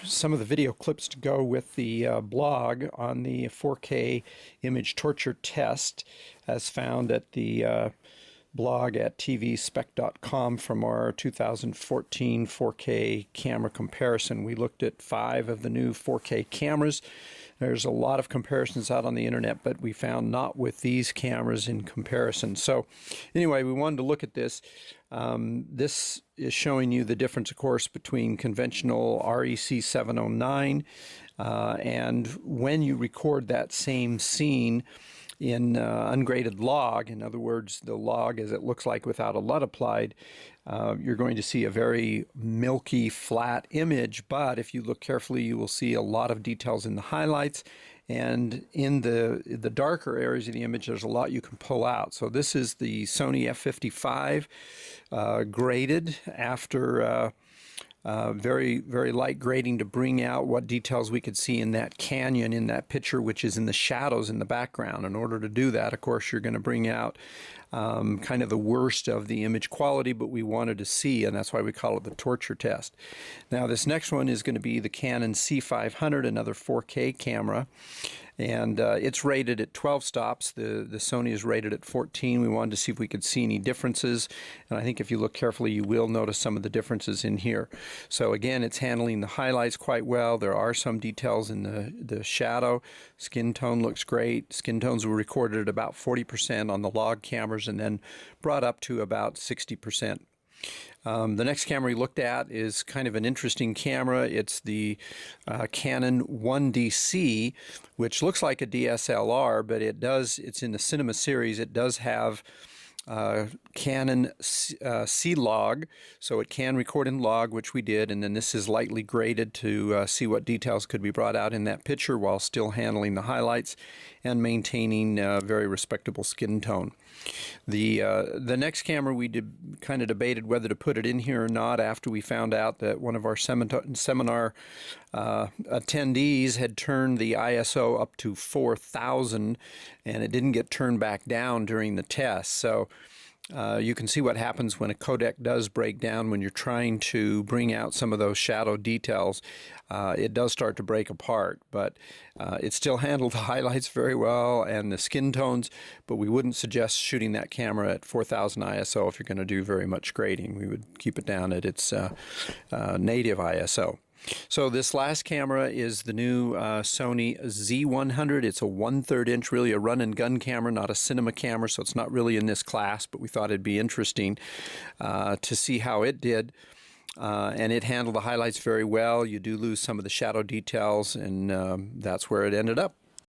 Some of the video clips to go with the blog on the 4K image torture test as found at the blog at tvspec.com from our 2014 4K camera comparison. We looked at 5 of the new 4K cameras. There's a lot of comparisons out on the internet, but we found not with these cameras in comparison. So anyway, we wanted to look at this. This is showing you the difference, of course, between conventional REC 709 and when you record that same scene in ungraded log, in other words, the log as it looks like without a LUT applied, you're going to see a very milky, flat image, but if you look carefully, you will see a lot of details in the highlights, and in the darker areas of the image, there's a lot you can pull out. So this is the Sony F55 graded after very, very light grading to bring out what details we could see in that canyon in that picture, which is in the shadows in the background. In order to do that, of course, you're going to bring out kind of the worst of the image quality, but we wanted to see, and that's why we call it the torture test. Now, this next one is going to be the Canon C500, another 4K camera, and it's rated at 12 stops. The Sony is rated at 14. We wanted to see if we could see any differences, and I think if you look carefully, you will notice some of the differences in here. So again, it's handling the highlights quite well. There are some details in the shadow. Skin tone looks great. Skin tones were recorded at about 40% on the log cameras and then brought up to about 60%. The next camera we looked at is kind of an interesting camera. It's the Canon 1DC, which looks like a DSLR, but it's in the cinema series. It does have Canon C-Log, so it can record in log, which we did, and then this is lightly graded to see what details could be brought out in that picture while still handling the highlights and maintaining very respectable skin tone. The next camera we kind of debated whether to put it in here or not after we found out that one of our seminar attendees had turned the ISO up to 4,000 and it didn't get turned back down during the test. So you can see what happens when a codec does break down when you're trying to bring out some of those shadow details. It does start to break apart, but it still handled the highlights very well and the skin tones, but we wouldn't suggest shooting that camera at 4,000 ISO if you're going to do very much grading. We would keep it down at its native ISO. So this last camera is the new Sony Z100. It's a 1/3 inch, really a run and gun camera, not a cinema camera, so it's not really in this class, but we thought it'd be interesting to see how it did. And it handled the highlights very well. You do lose some of the shadow details, and that's where it ended up.